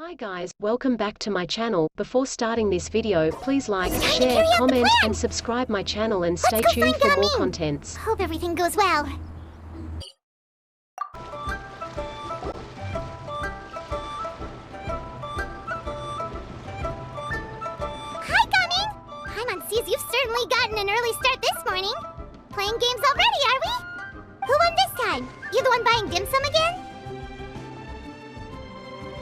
Hi guys, welcome back to my channel. Before starting this video, please like, share, comment, and subscribe my channel and stay tuned for more contents. Hope everything goes well. Hi, Gummy! Paimon sees you've certainly gotten an early start this morning. Playing games already, are we? Who won this time? You the one buying dim sum again?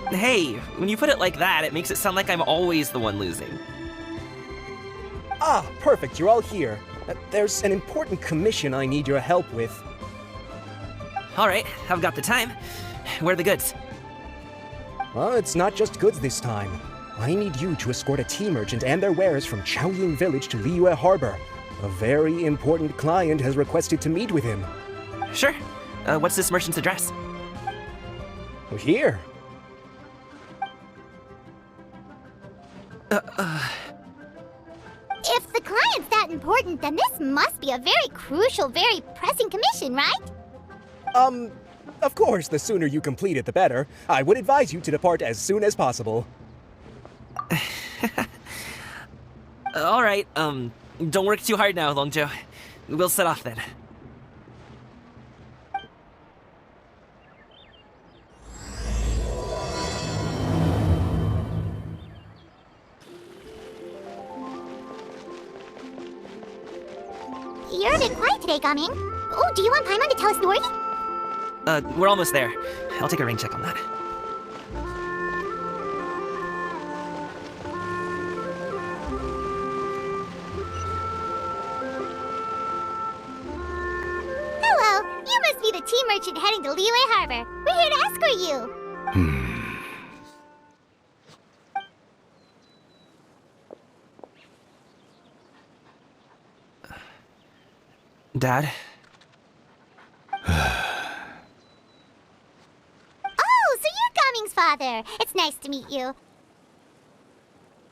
Hey, when you put it like that, it makes it sound like I'm always the one losing. Ah, perfect, you're all here. There's an important commission I need your help with. Alright, I've got the time. Where are the goods? Well, it's not just goods this time. I need you to escort a tea merchant and their wares from Chaoying Village to Liyue Harbor. A very important client has requested to meet with him. Sure. What's this merchant's address? Here. If the client's that important, then this must be a very crucial, very pressing commission, right? Of course, the sooner you complete it, the better. I would advise you to depart as soon as possible. Alright, don't work too hard now, Longzhou. We'll set off then. You're a bit quiet today, Gaming. Oh, do you want Paimon to tell a story? We're almost there. I'll take a rain check on that. Hello, you must be the tea merchant heading to Liyue Harbor. We're here to escort you. Dad? Oh, so you're Gaming's father. It's nice to meet you.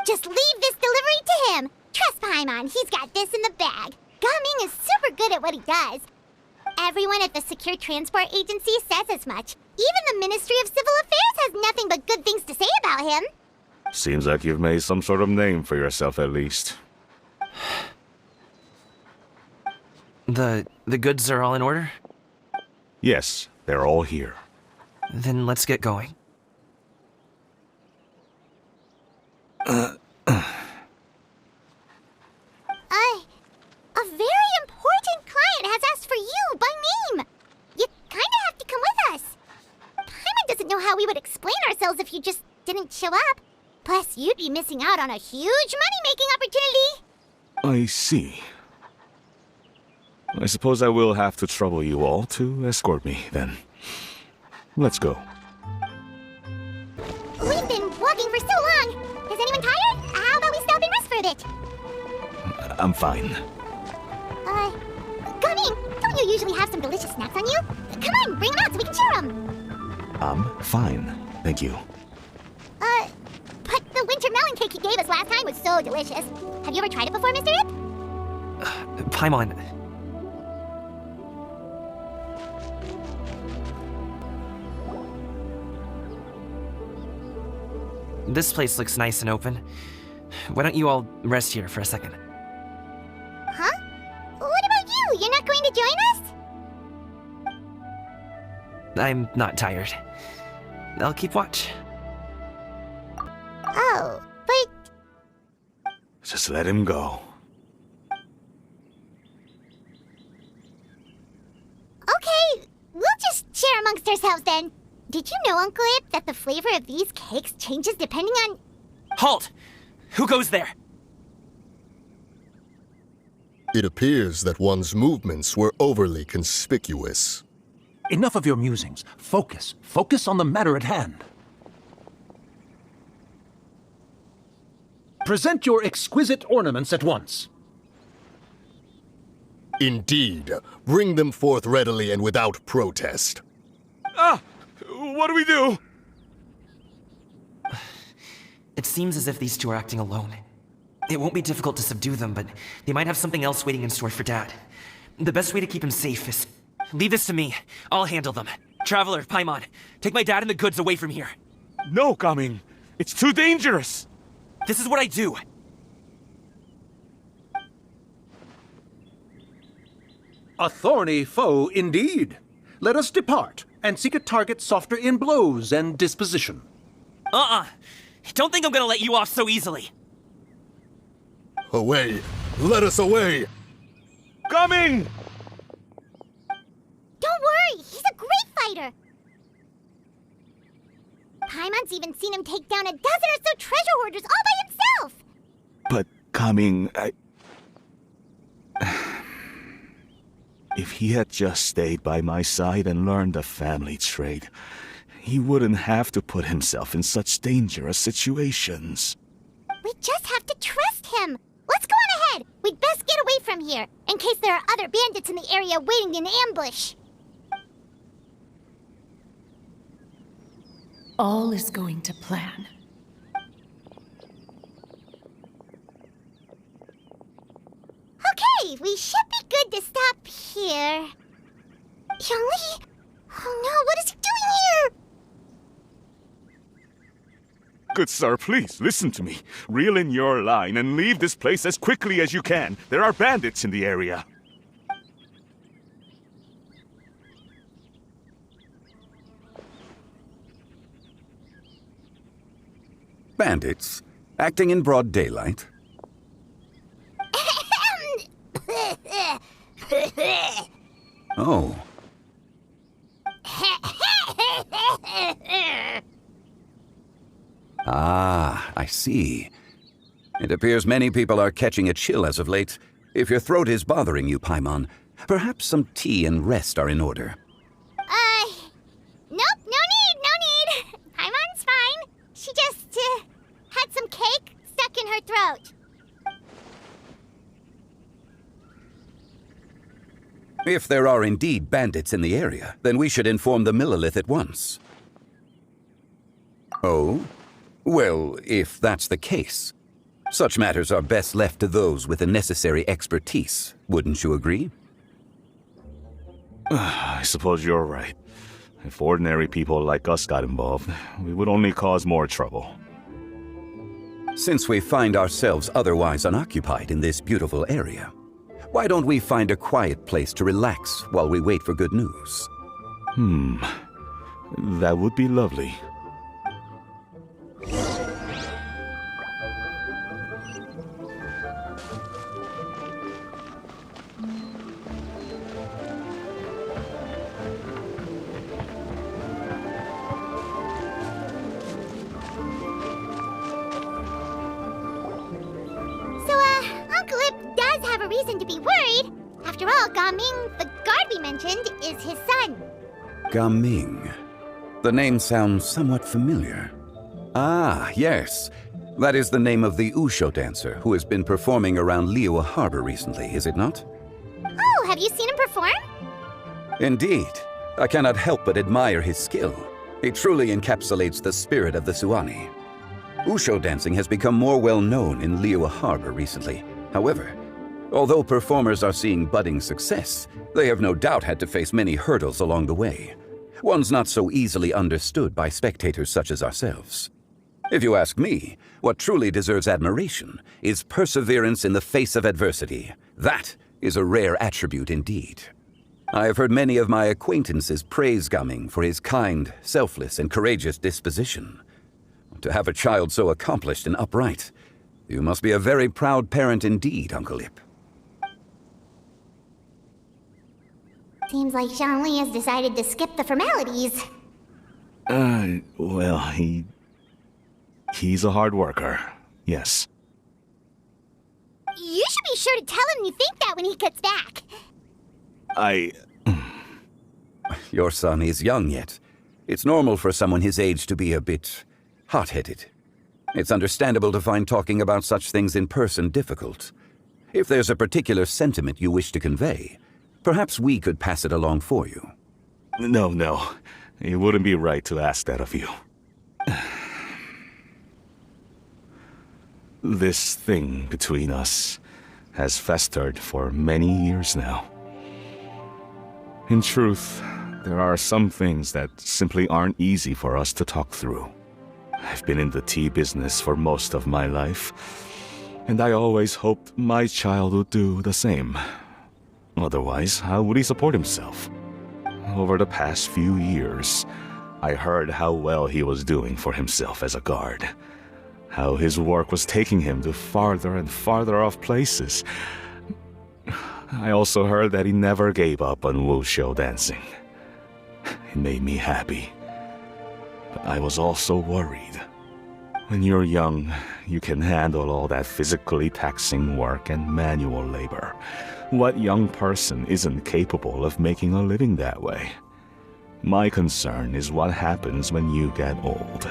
Just leave this delivery to him. Trust Paimon, he's got this in the bag. Gaming is super good at what he does. Everyone at the Secure Transport Agency says as much. Even the Ministry of Civil Affairs has nothing but good things to say about him. Seems like you've made some sort of name for yourself at least. The goods are all in order? Yes, they're all here. Then let's get going. A very important client has asked for you by name. You kinda have to come with us. Paimon doesn't know how we would explain ourselves if you just didn't show up. Plus, you'd be missing out on a huge money-making opportunity. I see. I suppose I will have to trouble you all to escort me, then. Let's go. We've been walking for so long. Is anyone tired? How about we stop and rest for a bit? I'm fine. Gaming, don't you usually have some delicious snacks on you? Come on, bring them out so we can share them. I'm fine, thank you. But the winter melon cake you gave us last time was so delicious. Have you ever tried it before, Mr. Ip? Paimon. This place looks nice and open. Why don't you all rest here for a second? Huh? What about you? You're not going to join us? I'm not tired. I'll keep watch. Oh, but... Just let him go. Okay, we'll just share amongst ourselves then. Did you know, Uncle Ip, that the flavor of these cakes changes depending on... Halt! Who goes there? It appears that one's movements were overly conspicuous. Enough of your musings. Focus. Focus on the matter at hand. Present your exquisite ornaments at once. Indeed, bring them forth readily and without protest. What do we do? It seems as if these two are acting alone. It won't be difficult to subdue them, but they might have something else waiting in store for Dad. The best way to keep him safe is... Leave this to me. I'll handle them. Traveler, Paimon, take my dad and the goods away from here. No, Gaming. It's too dangerous! This is what I do. A thorny foe indeed. Let us depart and seek a target softer in blows and disposition. Don't think I'm gonna let you off so easily. Away! Let us away! Coming! Don't worry, he's a great fighter. Paimon's even seen him take down a dozen or so treasure hoarders all by himself. But coming, If he had just stayed by my side and learned the family trade, he wouldn't have to put himself in such dangerous situations. We just have to trust him. Let's go on ahead. We'd best get away from here, in case there are other bandits in the area waiting in ambush. All is going to plan. Okay, we should be good to stop here. Yongli? Oh no, what is he doing here? Good sir, please, listen to me. Reel in your line and leave this place as quickly as you can. There are bandits in the area. Bandits? Acting in broad daylight? Oh. Ah, I see. It appears many people are catching a chill as of late. If your throat is bothering you, Paimon, perhaps some tea and rest are in order. Nope, no need. Paimon's fine. She just, had some cake stuck in her throat. If there are indeed bandits in the area, then we should inform the Millilith at once. Oh? Well, if that's the case, such matters are best left to those with the necessary expertise. Wouldn't you agree? I suppose you're right. If ordinary people like us got involved, we would only cause more trouble. Since we find ourselves otherwise unoccupied in this beautiful area, why don't we find a quiet place to relax while we wait for good news? That would be lovely. Uncle Ip does have a reason to be worried. After all, Gaming, the guard we mentioned, is his son. Gaming. The name sounds somewhat familiar. Ah, yes. That is the name of the Usho dancer who has been performing around Liyue Harbor recently, is it not? Oh, have you seen him perform? Indeed. I cannot help but admire his skill. He truly encapsulates the spirit of the Suani. Usho dancing has become more well known in Liyue Harbor recently. However, although performers are seeing budding success, they have no doubt had to face many hurdles along the way. One's not so easily understood by spectators such as ourselves. If you ask me, what truly deserves admiration is perseverance in the face of adversity. That is a rare attribute indeed. I have heard many of my acquaintances praise Gaming for his kind, selfless, and courageous disposition. To have a child so accomplished and upright, you must be a very proud parent indeed, Uncle Ip. Seems like Zhangli has decided to skip the formalities. Well, he's a hard worker, yes. You should be sure to tell him you think that when he gets back. Your son is young yet. It's normal for someone his age to be a bit hot-headed. It's understandable to find talking about such things in person difficult. If there's a particular sentiment you wish to convey, perhaps we could pass it along for you. No. It wouldn't be right to ask that of you. This thing between us has festered for many years now. In truth, there are some things that simply aren't easy for us to talk through. I've been in the tea business for most of my life, and I always hoped my child would do the same. Otherwise, how would he support himself? Over the past few years, I heard how well he was doing for himself as a guard. How his work was taking him to farther and farther off places. I also heard that he never gave up on wushou dancing. It made me happy. But I was also worried. When you're young, you can handle all that physically taxing work and manual labor. What young person isn't capable of making a living that way? My concern is what happens when you get old.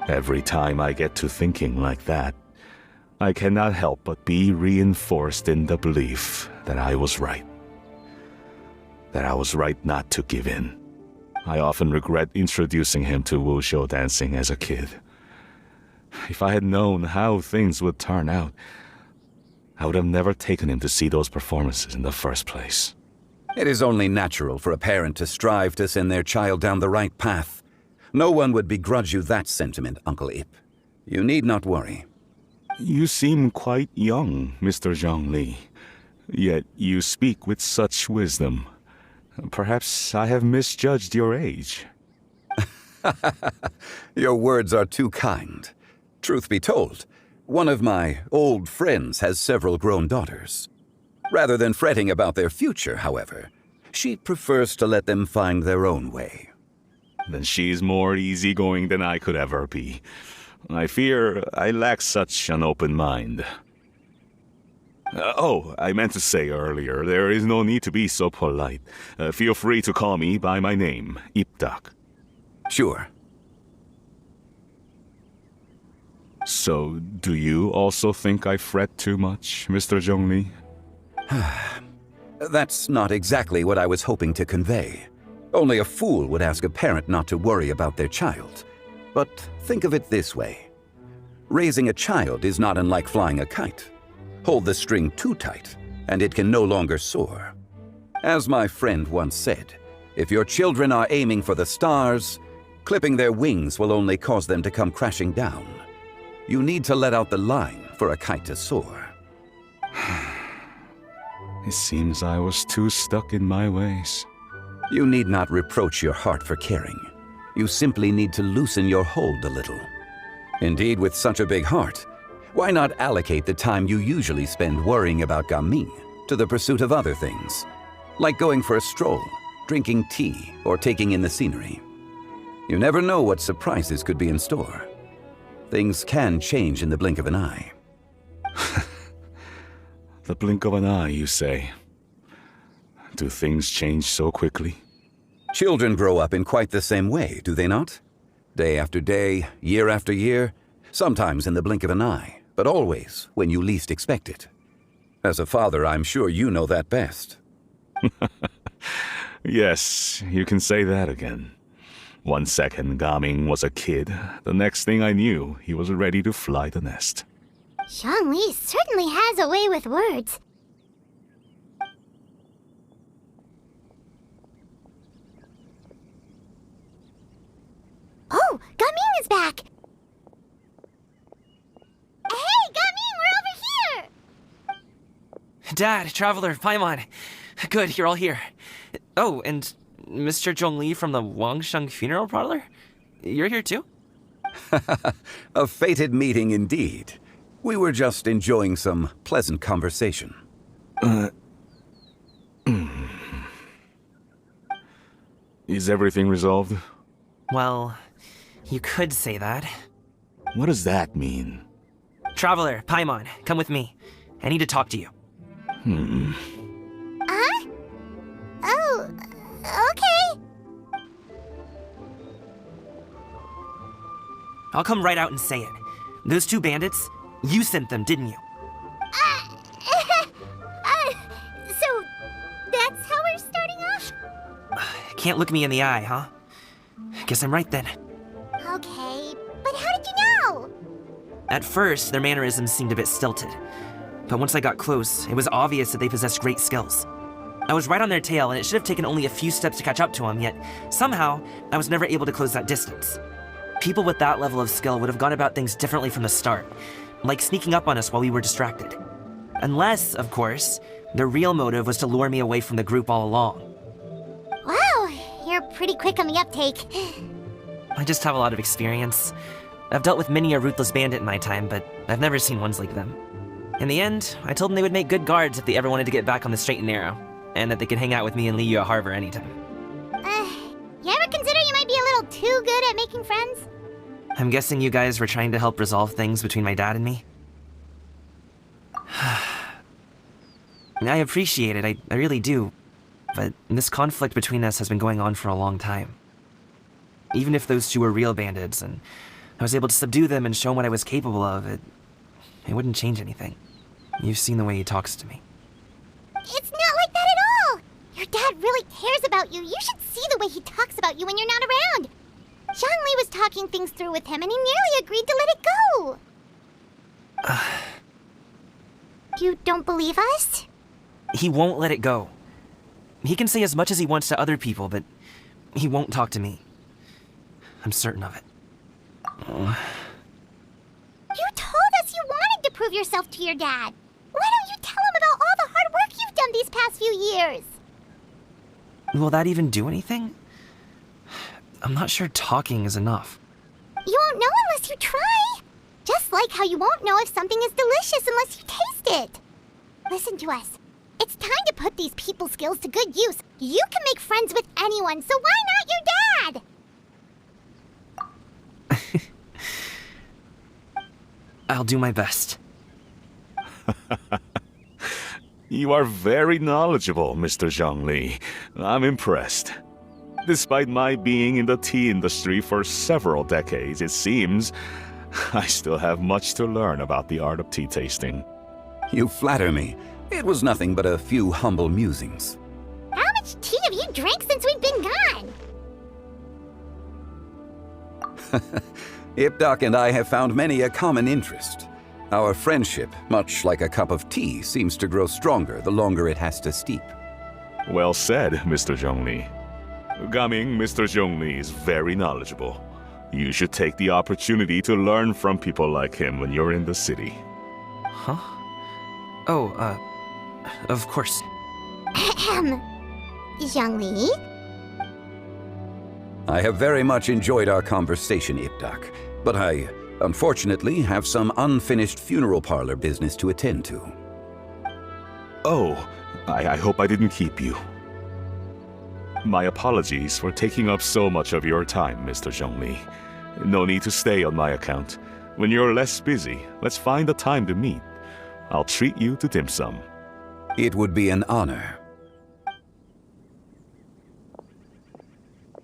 Every time I get to thinking like that, I cannot help but be reinforced in the belief that I was right. That I was right not to give in. I often regret introducing him to wushou dancing as a kid. If I had known how things would turn out, I would have never taken him to see those performances in the first place. It is only natural for a parent to strive to send their child down the right path. No one would begrudge you that sentiment, Uncle Ip. You need not worry. You seem quite young, Mr. Zhongli. Yet you speak with such wisdom. Perhaps I have misjudged your age. Your words are too kind. Truth be told, one of my old friends has several grown daughters. Rather than fretting about their future, however, she prefers to let them find their own way. Then she's more easygoing than I could ever be. I fear I lack such an open mind. I meant to say earlier, there is no need to be so polite. Feel free to call me by my name, Ipdak. Sure. So, do you also think I fret too much, Mr. Zhongli? That's not exactly what I was hoping to convey. Only a fool would ask a parent not to worry about their child. But think of it this way. Raising a child is not unlike flying a kite. Hold the string too tight, and it can no longer soar. As my friend once said, if your children are aiming for the stars, clipping their wings will only cause them to come crashing down. You need to let out the line for a kite to soar. It seems I was too stuck in my ways. You need not reproach your heart for caring. You simply need to loosen your hold a little. Indeed, with such a big heart, why not allocate the time you usually spend worrying about Gaming to the pursuit of other things, like going for a stroll, drinking tea, or taking in the scenery? You never know what surprises could be in store. Things can change in the blink of an eye. The blink of an eye, you say? Do things change so quickly? Children grow up in quite the same way, do they not? Day after day, year after year, sometimes in the blink of an eye, but always when you least expect it. As a father, I'm sure you know that best. Yes, you can say that again. 1 second, Gaming was a kid. The next thing I knew, he was ready to fly the nest. Zhongli certainly has a way with words. Oh, Gaming is back! Hey, Gaming, we're over here! Dad, Traveler, Paimon. Good, you're all here. Oh, and Mr. Zhongli from the Wangsheng Funeral Parlor? You're here too? A fated meeting indeed. We were just enjoying some pleasant conversation. Is everything resolved? Well, you could say that. What does that mean? Traveler, Paimon, come with me. I need to talk to you. Huh? Oh, okay. I'll come right out and say it. Those two bandits, you sent them, didn't you? So that's how we're starting off? Can't look me in the eye, huh? Guess I'm right then. Okay, but how did you know? At first, their mannerisms seemed a bit stilted. But once I got close, it was obvious that they possessed great skills. I was right on their tail, and it should have taken only a few steps to catch up to them, yet somehow, I was never able to close that distance. People with that level of skill would have gone about things differently from the start, like sneaking up on us while we were distracted. Unless, of course, their real motive was to lure me away from the group all along. Wow, you're pretty quick on the uptake. I just have a lot of experience. I've dealt with many a ruthless bandit in my time, but I've never seen ones like them. In the end, I told them they would make good guards if they ever wanted to get back on the straight and narrow, and that they could hang out with me in Liyue Harbor anytime. You ever consider you might be a little too good at making friends? I'm guessing you guys were trying to help resolve things between my dad and me? I appreciate it, I really do. But this conflict between us has been going on for a long time. Even if those two were real bandits, and I was able to subdue them and show them what I was capable of, it wouldn't change anything. You've seen the way he talks to me. It's not like that at all! Your dad really cares about you. You should see the way he talks about you when you're not around. Zhongli was talking things through with him, and he nearly agreed to let it go. You don't believe us? He won't let it go. He can say as much as he wants to other people, but he won't talk to me. I'm certain of it. You told us you wanted to prove yourself to your dad. Why don't you tell him about all the hard work you've done these past few years? Will that even do anything? I'm not sure talking is enough. You won't know unless you try. Just like how you won't know if something is delicious unless you taste it. Listen to us. It's time to put these people skills to good use. You can make friends with anyone, so why not your dad? I'll do my best. You are very knowledgeable, Mr. Zhongli. I'm impressed. Despite my being in the tea industry for several decades, it seems I still have much to learn about the art of tea tasting. You flatter me. It was nothing but a few humble musings. How much tea have you drank since we've been gone? Ipdak and I have found many a common interest. Our friendship, much like a cup of tea, seems to grow stronger the longer it has to steep. Well said, Mr. Zhongli. Gaming, Mr. Zhongli is very knowledgeable. You should take the opportunity to learn from people like him when you're in the city. Huh? Oh, of course. Ahem. Zhongli? I have very much enjoyed our conversation, Ipdak, but I, unfortunately, have some unfinished funeral parlor business to attend to. Oh, I hope I didn't keep you. My apologies for taking up so much of your time, Mr. Zhongli. No need to stay on my account. When you're less busy, let's find a time to meet. I'll treat you to dim sum. It would be an honor.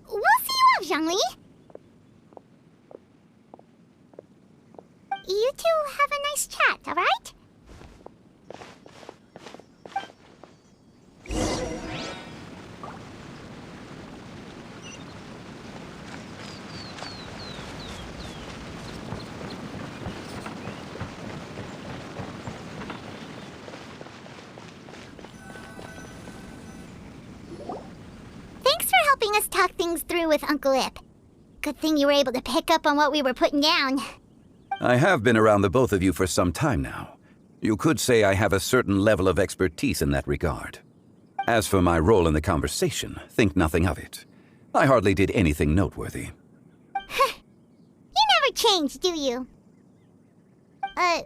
We'll see you off, Zhongli. You two have a nice chat, all right? Thanks for helping us talk things through with Uncle Ip. Good thing you were able to pick up on what we were putting down. I have been around the both of you for some time now. You could say I have a certain level of expertise in that regard. As for my role in the conversation, think nothing of it. I hardly did anything noteworthy. You never change, do you? Why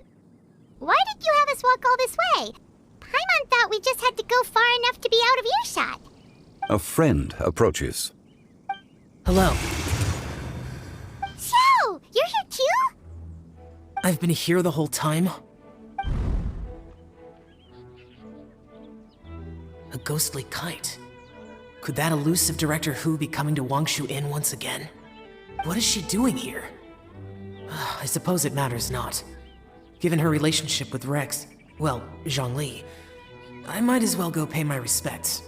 did you have us walk all this way? Paimon thought we just had to go far enough to be out of earshot. A friend approaches. Hello. So, you're here too? I've been here the whole time? A ghostly kite. Could that elusive Director Hu be coming to Wangshu Inn once again? What is she doing here? I suppose it matters not. Given her relationship with Rex, well, Zhongli, I might as well go pay my respects.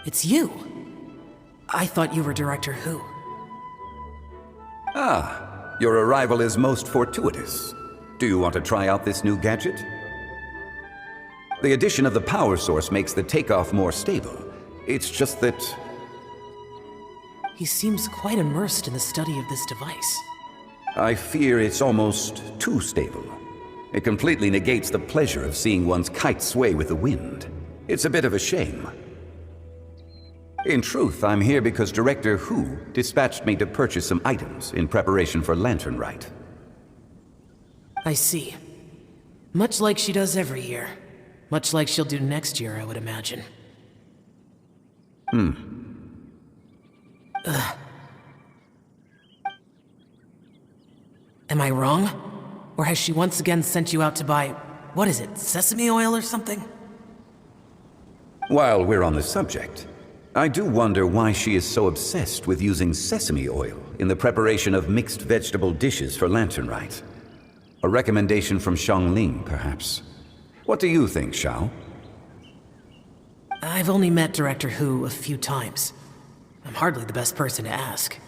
It's you! I thought you were Director Hu. Ah, your arrival is most fortuitous. Do you want to try out this new gadget? The addition of the power source makes the takeoff more stable, It's just that... He seems quite immersed in the study of this device. I fear it's almost too stable. It completely negates the pleasure of seeing one's kite sway with the wind. It's a bit of a shame. In truth, I'm here because Director Hu dispatched me to purchase some items in preparation for Lantern Rite. I see. Much like she does every year. Much like she'll do next year, I would imagine. Am I wrong? Or has she once again sent you out to buy, what is it, sesame oil or something? While we're on the subject, I do wonder why she is so obsessed with using sesame oil in the preparation of mixed vegetable dishes for Lantern Rite. A recommendation from Xiangling, perhaps. What do you think, Xiao? I've only met Director Hu a few times. I'm hardly the best person to ask.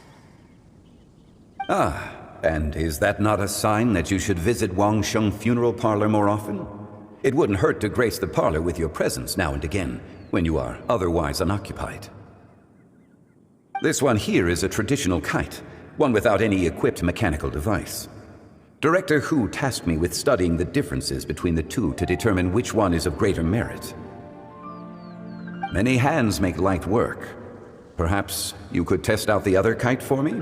Ah, and is that not a sign that you should visit Wangsheng Funeral Parlor more often? It wouldn't hurt to grace the parlor with your presence now and again, when you are otherwise unoccupied. This one here is a traditional kite, one without any equipped mechanical device. Director Hu tasked me with studying the differences between the two to determine which one is of greater merit. Many hands make light work. Perhaps you could test out the other kite for me?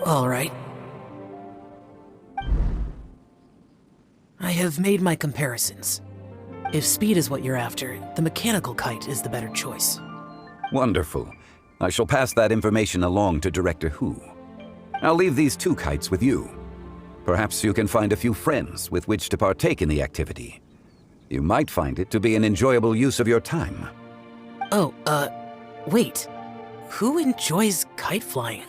All right. I have made my comparisons. If speed is what you're after, the mechanical kite is the better choice. Wonderful. I shall pass that information along to Director Hu. I'll leave these two kites with you. Perhaps you can find a few friends with which to partake in the activity. You might find it to be an enjoyable use of your time. Oh, wait. Who enjoys kite flying?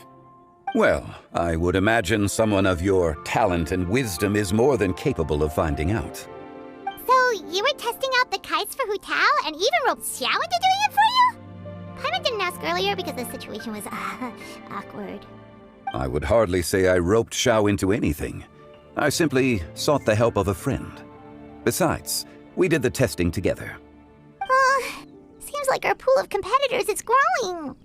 Well, I would imagine someone of your talent and wisdom is more than capable of finding out. So, you were testing out the kites for Hu Tao and even roped Xiao into doing it for you? Paimon didn't ask earlier because the situation was, awkward. I would hardly say I roped Xiao into anything. I simply sought the help of a friend. Besides, we did the testing together. Seems like our pool of competitors is growing.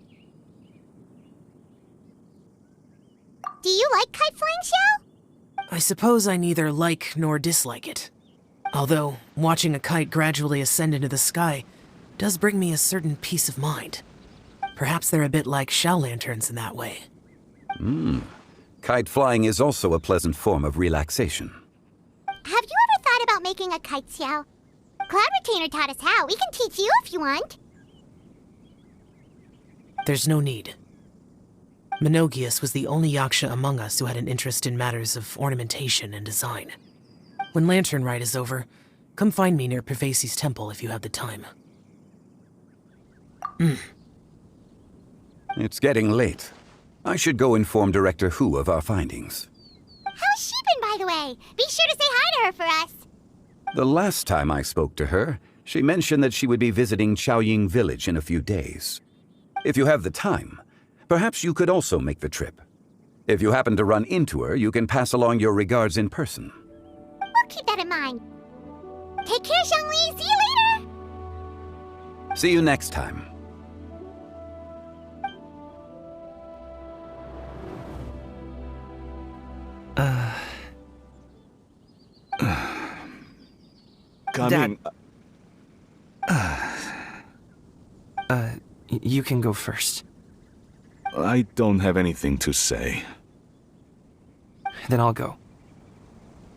Do you like kite flying, Xiao? I suppose I neither like nor dislike it. Although, watching a kite gradually ascend into the sky does bring me a certain peace of mind. Perhaps they're a bit like Xiao lanterns in that way. Kite flying is also a pleasant form of relaxation. Have you ever thought about making a kite, Xiao? Cloud Retainer taught us how. We can teach you if you want. There's no need. Menogius was the only Yaksha among us who had an interest in matters of ornamentation and design. When Lantern Rite is over, come find me near Pervasi's temple if you have the time. It's getting late. I should go inform Director Hu of our findings. How's she been, by the way? Be sure to say hi to her for us. The last time I spoke to her, she mentioned that she would be visiting Chaoying Village in a few days. If you have the time, perhaps you could also make the trip. If you happen to run into her, you can pass along your regards in person. We'll keep that in mind. Take care, Xiangli. See you later. See you next time. Coming. You can go first. I don't have anything to say. Then I'll go.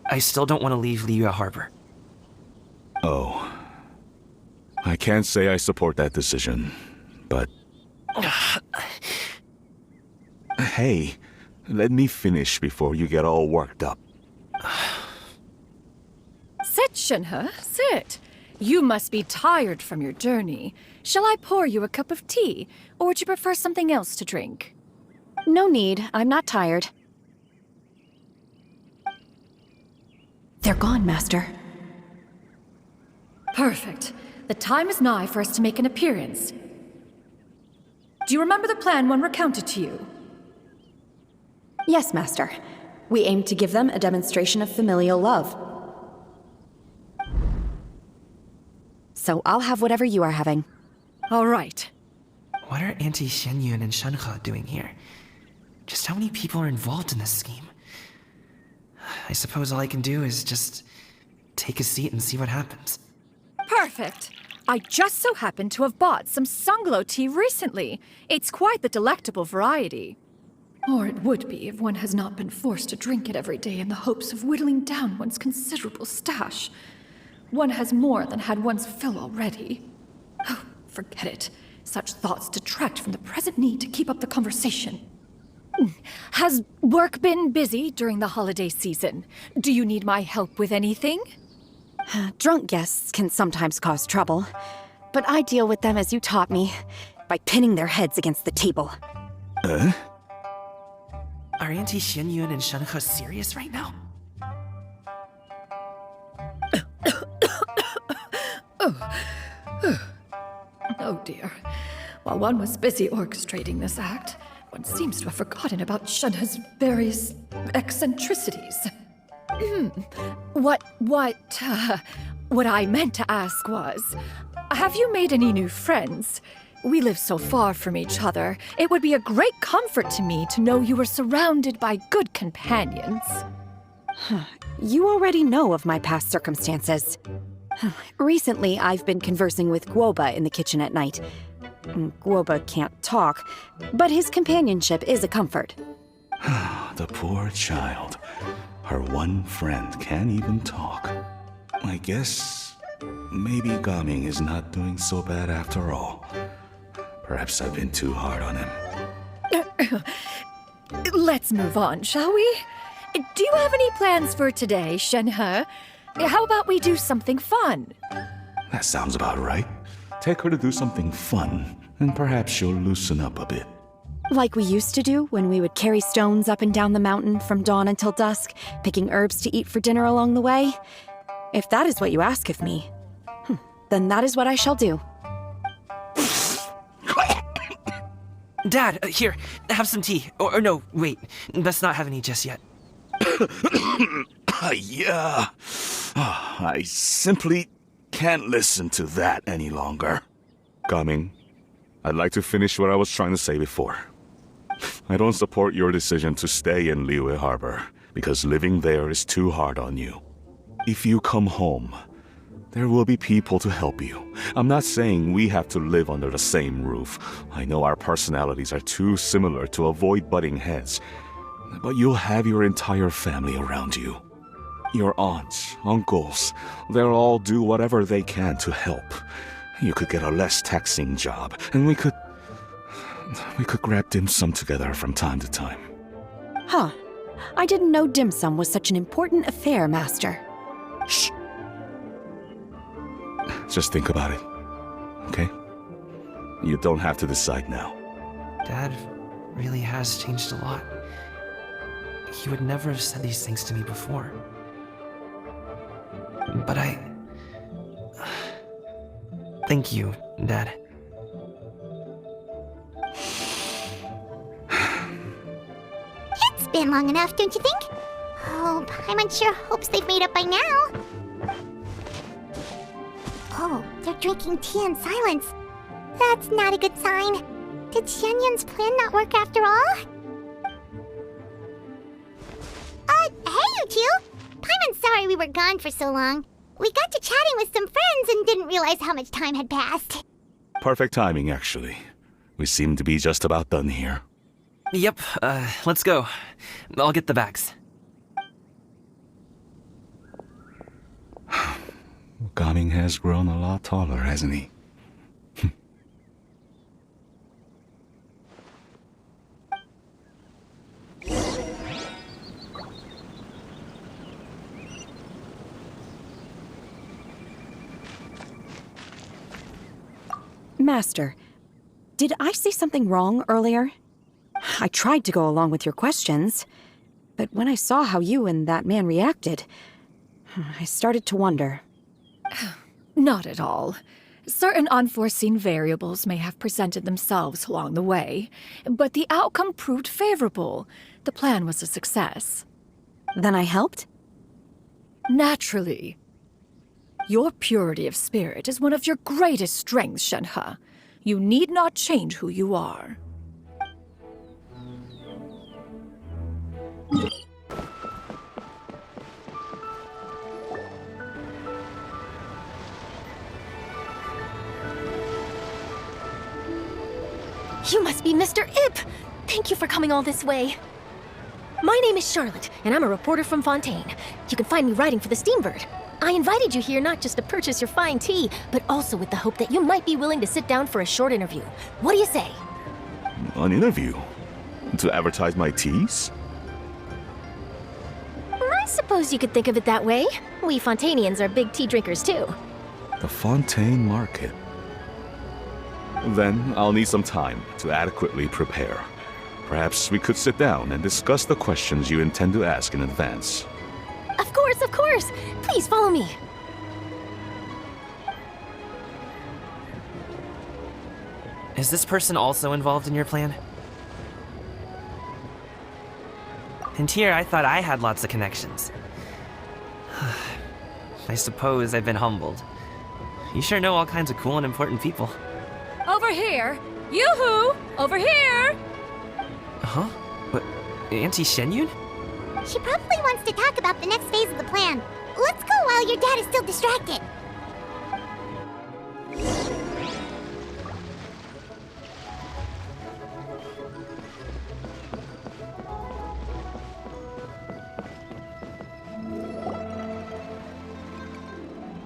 I still don't want to leave Liyue Harbor. Oh. I can't say I support that decision, but... Hey, let me finish before you get all worked up. Sit, Shenhe, sit. You must be tired from your journey. Shall I pour you a cup of tea, or would you prefer something else to drink? No need. I'm not tired. They're gone, Master. Perfect. The time is nigh for us to make an appearance. Do you remember the plan when recounted to you? Yes, Master. We aim to give them a demonstration of familial love. So I'll have whatever you are having. All right. What are Auntie Xianyun and Shenhe doing here? Just how many people are involved in this scheme? I suppose all I can do is just take a seat and see what happens. Perfect. I just so happen to have bought some Sunglow tea recently. It's quite the delectable variety. Or it would be if one has not been forced to drink it every day in the hopes of whittling down one's considerable stash. One has more than had one's fill already. Oh, forget it. Such thoughts detract from the present need to keep up the conversation. Has work been busy during the holiday season? Do you need my help with anything? Drunk guests can sometimes cause trouble, but I deal with them as you taught me, by pinning their heads against the table. Are Auntie Xianyun and Shenhe serious right now? Oh dear. While one was busy orchestrating this act, one seems to have forgotten about Shenhe's various eccentricities. What I meant to ask was, have you made any new friends? We live so far from each other. It would be a great comfort to me to know you were surrounded by good companions. You already know of my past circumstances. Recently, I've been conversing with Guoba in the kitchen at night. Guoba can't talk, but his companionship is a comfort. The poor child. Her one friend can't even talk. I guess maybe Gaming is not doing so bad after all. Perhaps I've been too hard on him. Let's move on, shall we? Do you have any plans for today, Shenhe? How about we do something fun? That sounds about right. Take her to do something fun, and perhaps she'll loosen up a bit. Like we used to do when we would carry stones up and down the mountain from dawn until dusk, picking herbs to eat for dinner along the way? If that is what you ask of me, then that is what I shall do. Dad, here, have some tea. Or no, wait, let's not have any just yet. Yeah. I simply can't listen to that any longer. Gaming, I'd like to finish what I was trying to say before. I don't support your decision to stay in Liyue Harbor, because living there is too hard on you. If you come home, there will be people to help you. I'm not saying we have to live under the same roof. I know our personalities are too similar to avoid butting heads. But you'll have your entire family around you. Your aunts, uncles, they'll all do whatever they can to help. You could get a less taxing job, and we could grab dim sum together from time to time. Huh. I didn't know dim sum was such an important affair, Master. Shh. Just think about it, okay? You don't have to decide now. Dad really has changed a lot. He would never have said these things to me before. But thank you, Dad. It's been long enough, don't you think? Oh, Paimon sure hopes they've made up by now. Oh, they're drinking tea in silence. That's not a good sign. Did Xianyun's plan not work after all? Hey, you two! Paimon's sorry we were gone for so long. We got to chatting with some friends and didn't realize how much time had passed. Perfect timing, actually. We seem to be just about done here. Yep, let's go. I'll get the bags. Gaming has grown a lot taller, hasn't he? Master, did I say something wrong earlier? I tried to go along with your questions, but when I saw how you and that man reacted, I started to wonder. Not at all. Certain unforeseen variables may have presented themselves along the way, but the outcome proved favorable. The plan was a success. Then I helped? Naturally. Your purity of spirit is one of your greatest strengths, Shenhe. You need not change who you are. You must be Mr. Ip! Thank you for coming all this way. My name is Charlotte, and I'm a reporter from Fontaine. You can find me writing for the Steambird. I invited you here not just to purchase your fine tea, but also with the hope that you might be willing to sit down for a short interview. What do you say? An interview? To advertise my teas? I suppose you could think of it that way. We Fontainians are big tea drinkers too. The Fontaine Market. Then I'll need some time to adequately prepare. Perhaps we could sit down and discuss the questions you intend to ask in advance. Of course, of course! Please follow me. Is this person also involved in your plan? And here I thought I had lots of connections. I suppose I've been humbled. You sure know all kinds of cool and important people. Over here! Yoo-hoo! Over here! Huh? What? Auntie Shenyun? She probably wants to talk about the next phase of the plan. Let's go while your dad is still distracted.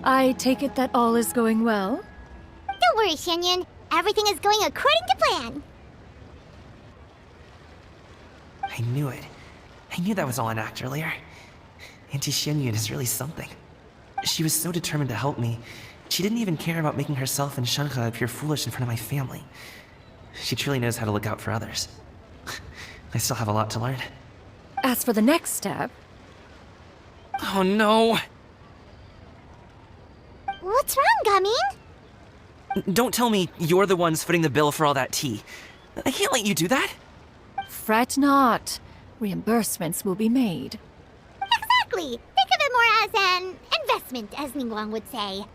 I take it that all is going well? Don't worry, Shenyun. Everything is going according to plan. I knew it. I knew that was all an act earlier. Auntie Shenyun is really something. She was so determined to help me. She didn't even care about making herself and Shanka appear foolish in front of my family. She truly knows how to look out for others. I still have a lot to learn. As for the next step... Oh no! What's wrong, Gamin? Don't tell me you're the ones footing the bill for all that tea. I can't let you do that. Fret not. Reimbursements will be made. Exactly! Think of it more as an investment, as Ningguang would say.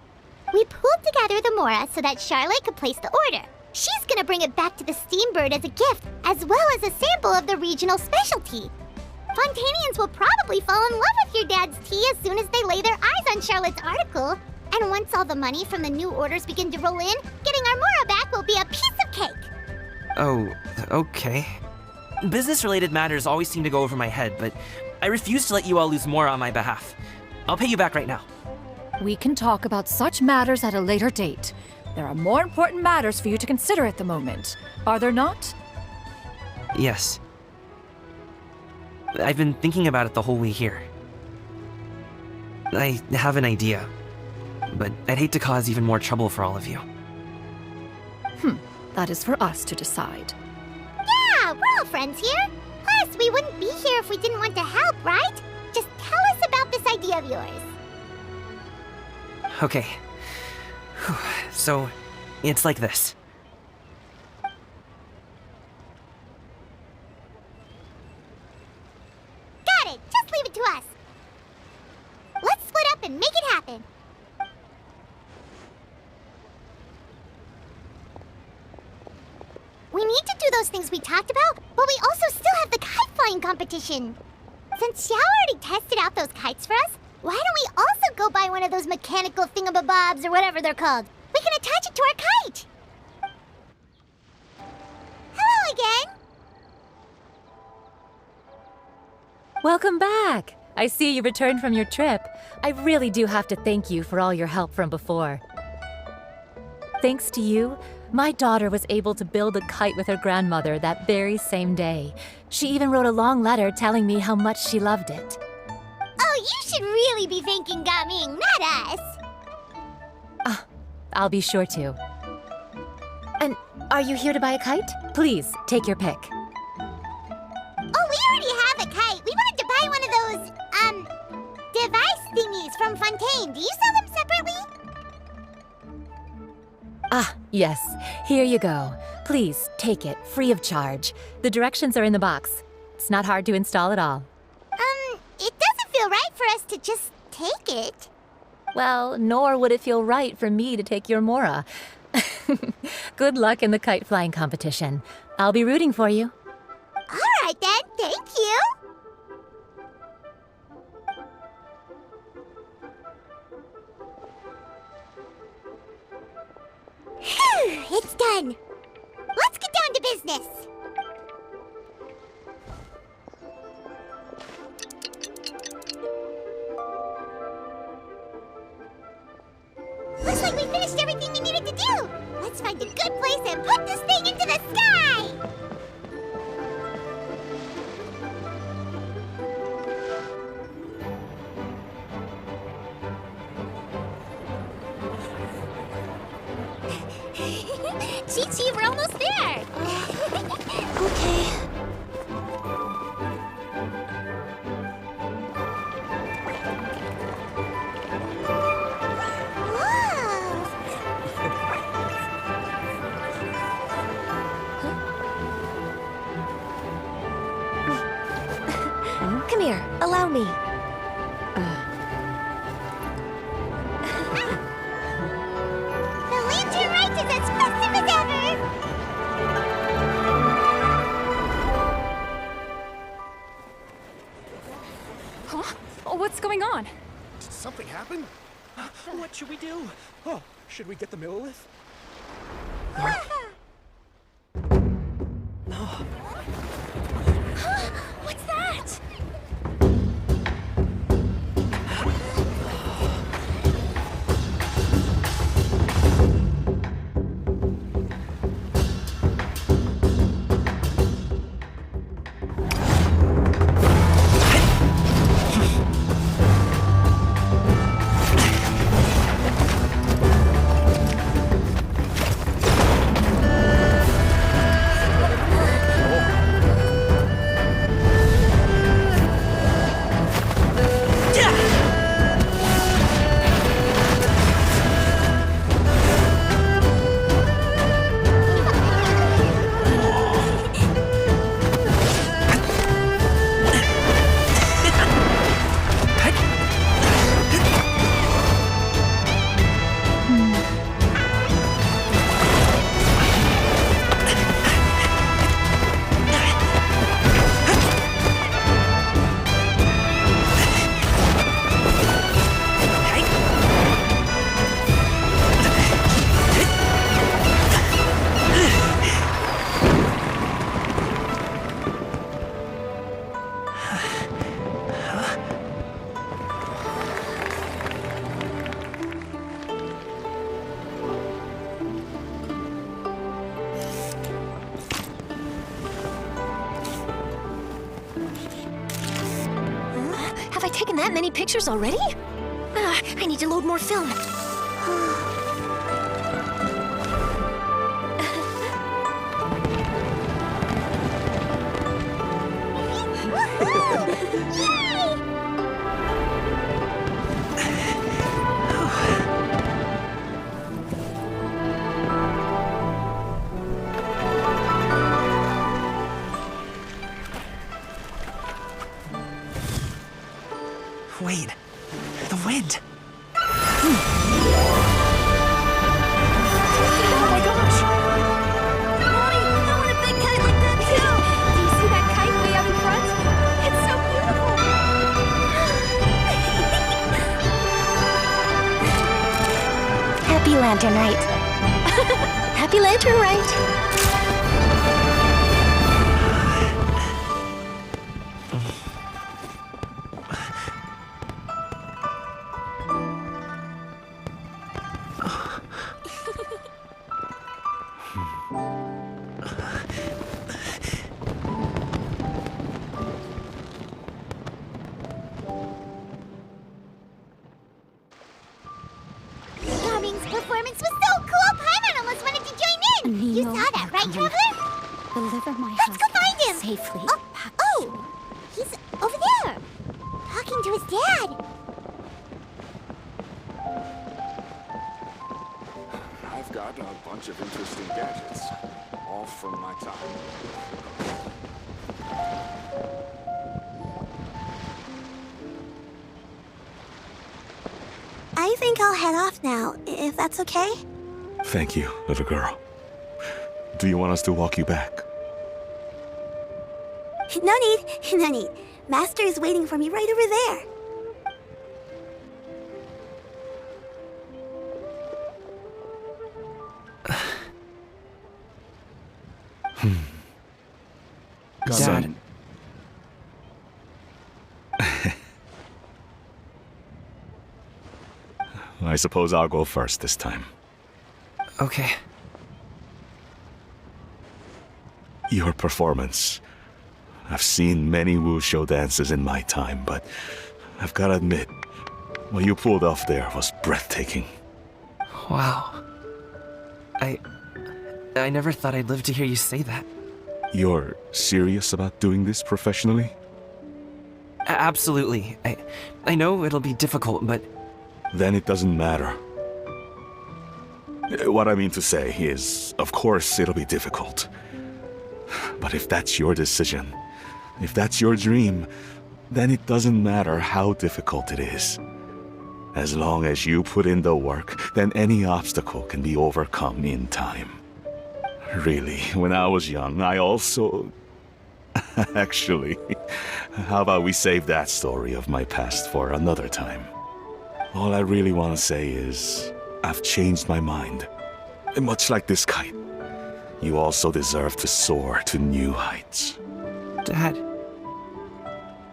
We pooled together the Mora so that Charlotte could place the order. She's gonna bring it back to the Steambird as a gift, as well as a sample of the regional specialty. Fontainians will probably fall in love with your dad's tea as soon as they lay their eyes on Charlotte's article. And once all the money from the new orders begin to roll in, getting our Mora back will be a piece of cake. Oh, okay. Business-related matters always seem to go over my head, but I refuse to let you all lose more on my behalf. I'll pay you back right now. We can talk about such matters at a later date. There are more important matters for you to consider at the moment, are there not? Yes. I've been thinking about it the whole way here. I have an idea, but I'd hate to cause even more trouble for all of you. That is for us to decide. Yeah, we're all friends here. Plus, we wouldn't be here if we didn't want to help, right? Just tell us about this idea of yours. Okay. So, it's like this. Got it! Just leave it to us. Let's split up and make it happen. We need to do those things we talked about, but we also still have the kite flying competition. Since Xiao already tested out those kites for us, why don't we also go buy one of those mechanical thingamabobs or whatever they're called? We can attach it to our kite. Hello again. Welcome back. I see you returned from your trip. I really do have to thank you for all your help from before. Thanks to you, my daughter was able to build a kite with her grandmother that very same day. She even wrote a long letter telling me how much she loved it. Oh, you should really be thanking Gaming, not us. I'll be sure to. And are you here to buy a kite? Please, take your pick. Oh, we already have a kite. We wanted to buy one of those, device thingies from Fontaine. Do you sell them separately? Yes. Here you go. Please, take it, free of charge. The directions are in the box. It's not hard to install at all. It doesn't feel right for us to just take it. Well, nor would it feel right for me to take your Mora. Good luck in the kite flying competition. I'll be rooting for you. All right then, thank you. Phew, it's done. Let's get down to business. Looks like we finished everything we needed to do. Let's find a good place and put this thing into the sky. Chi-Chi, we're almost there. Okay. Come here, allow me. The lantern rite is as festive as ever! Huh? What's going on? Did something happen? What should we do? Oh, should we get the Millilith? What's that? Have I taken that many pictures already? I need to load more film. Wait, the wind. Oh my gosh! Mommy, I want a big kite like that too! Do you see that kite way out in front? It's so beautiful! Happy Lantern Rite. Happy Lantern Rite. Yaming's performance was so cool, Paimon almost wanted to join in! You saw that, right, Traveler? Deliver my Let's go find him! safely. Oh! He's over there! Talking to his dad! I've got a bunch of interesting gadgets, all from my time. I think I'll head off now, if that's okay? Thank you, little girl. Do you want us to walk you back? No need, no need. Master is waiting for me right over there. Dad. I suppose I'll go first this time. Okay. Your performance. I've seen many wushou dances in my time, but I've gotta admit, what you pulled off there was breathtaking. Wow. I never thought I'd live to hear you say that. You're serious about doing this professionally? Absolutely. I know it'll be difficult, but... Then it doesn't matter. What I mean to say is, of course it'll be difficult. But if that's your decision, if that's your dream, then it doesn't matter how difficult it is. As long as you put in the work, then any obstacle can be overcome in time. Really, when I was young, I also... Actually, how about we save that story of my past for another time? All I really want to say is, I've changed my mind. And much like this kite, you also deserve to soar to new heights. Dad.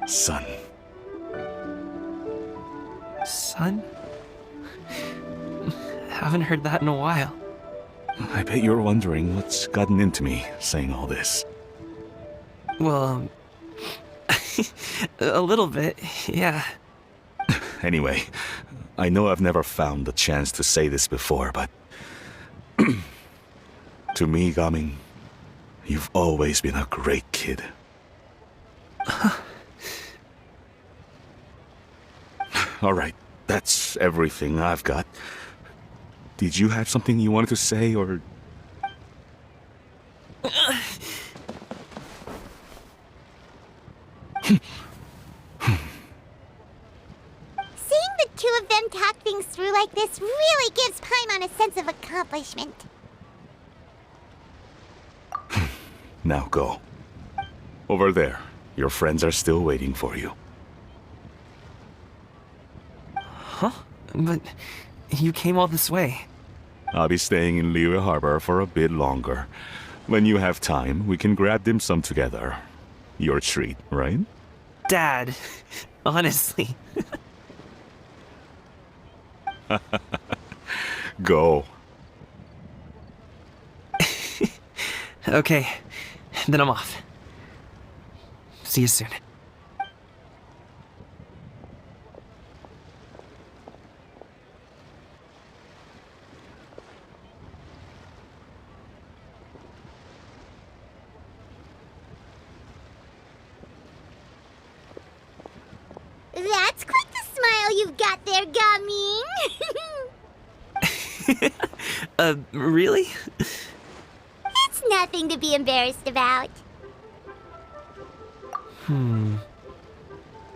Son. Son? Haven't heard that in a while. I bet you're wondering what's gotten into me saying all this. Well, a little bit, yeah. Anyway, I know I've never found the chance to say this before, but... to me, Gaming, you've always been a great kid. Alright, that's everything I've got. Did you have something you wanted to say, or... Seeing the two of them talk things through like this really gives Paimon a sense of accomplishment. Now go. Over there. Your friends are still waiting for you. Huh? But you came all this way. I'll be staying in Liyue Harbor for a bit longer. When you have time, we can grab dim sum together. Your treat, right? Dad, honestly. Go. Okay, then I'm off. See you soon. That's quite the smile you've got there, Gaming. Really? It's nothing to be embarrassed about.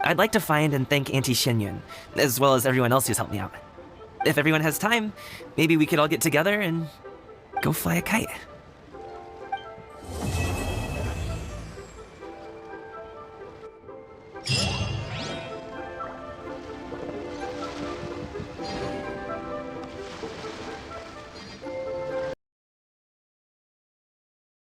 I'd like to find and thank Auntie Xinyun, as well as everyone else who's helped me out. If everyone has time, maybe we could all get together and go fly a kite.